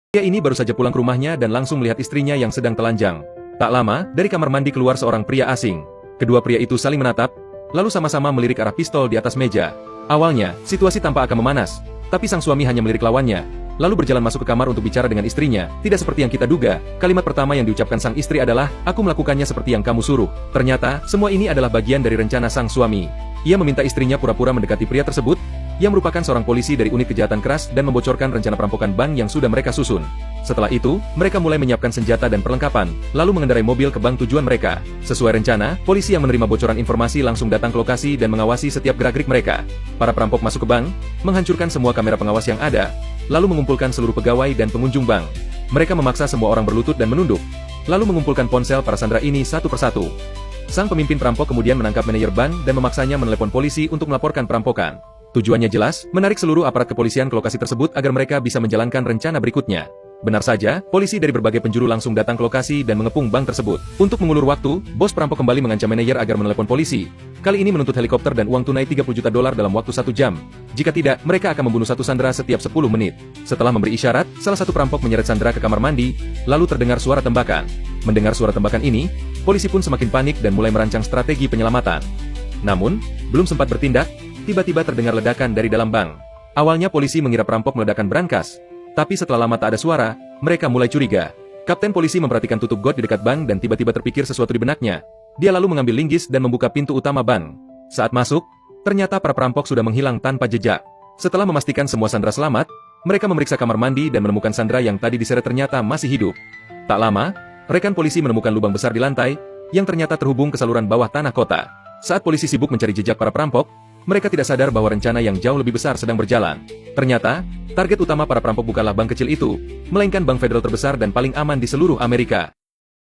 Pria ini baru saja pulang ke rumahnya dan langsung melihat istrinya yang sedang telanjang. Tak lama, dari kamar mandi keluar seorang pria asing. Kedua pria itu saling menatap, lalu sama-sama melirik arah pistol di atas meja. Awalnya, situasi tampak akan memanas, tapi sang suami hanya melirik lawannya, lalu berjalan masuk ke kamar untuk bicara dengan istrinya. Tidak seperti yang kita duga, kalimat pertama yang diucapkan sang istri adalah, "Aku melakukannya seperti yang kamu suruh." Ternyata, semua ini adalah bagian dari rencana sang suami. Ia meminta istrinya pura-pura mendekati pria tersebut, yang merupakan seorang polisi dari unit kejahatan keras dan membocorkan rencana perampokan bank yang sudah mereka susun. Setelah itu, mereka mulai menyiapkan senjata dan perlengkapan, lalu mengendarai mobil ke bank tujuan mereka. Sesuai rencana, polisi yang menerima bocoran informasi langsung datang ke lokasi dan mengawasi setiap gerak-gerik mereka. Para perampok masuk ke bank, menghancurkan semua kamera pengawas yang ada, lalu mengumpulkan seluruh pegawai dan pengunjung bank. Mereka memaksa semua orang berlutut dan menunduk, lalu mengumpulkan ponsel para sandera ini satu persatu. Sang pemimpin perampok kemudian menangkap manajer bank dan memaksanya menelepon polisi untuk melaporkan perampokan. Tujuannya jelas, menarik seluruh aparat kepolisian ke lokasi tersebut agar mereka bisa menjalankan rencana berikutnya. Benar saja, polisi dari berbagai penjuru langsung datang ke lokasi dan mengepung bank tersebut. Untuk mengulur waktu, bos perampok kembali mengancam manajer agar menelepon polisi. Kali ini menuntut helikopter dan uang tunai $30 juta dalam waktu 1 jam. Jika tidak, mereka akan membunuh satu sandera setiap 10 menit. Setelah memberi isyarat, salah satu perampok menyeret sandera ke kamar mandi, lalu terdengar suara tembakan. Mendengar suara tembakan ini, polisi pun semakin panik dan mulai merancang strategi penyelamatan. Namun, belum sempat bertindak, tiba-tiba terdengar ledakan dari dalam bank. Awalnya polisi mengira perampok meledakan brankas, tapi setelah lama tak ada suara, mereka mulai curiga. Kapten polisi memperhatikan tutup got di dekat bank dan tiba-tiba terpikir sesuatu di benaknya. Dia lalu mengambil linggis dan membuka pintu utama bank. Saat masuk, ternyata para perampok sudah menghilang tanpa jejak. Setelah memastikan semua sandera selamat, mereka memeriksa kamar mandi dan menemukan sandera yang tadi diseret ternyata masih hidup. Tak lama, rekan polisi menemukan lubang besar di lantai, yang ternyata terhubung ke saluran bawah tanah kota. Saat polisi sibuk mencari jejak para perampok, mereka tidak sadar bahwa rencana yang jauh lebih besar sedang berjalan. Ternyata, target utama para perampok bukanlah bank kecil itu, melainkan bank federal terbesar dan paling aman di seluruh Amerika.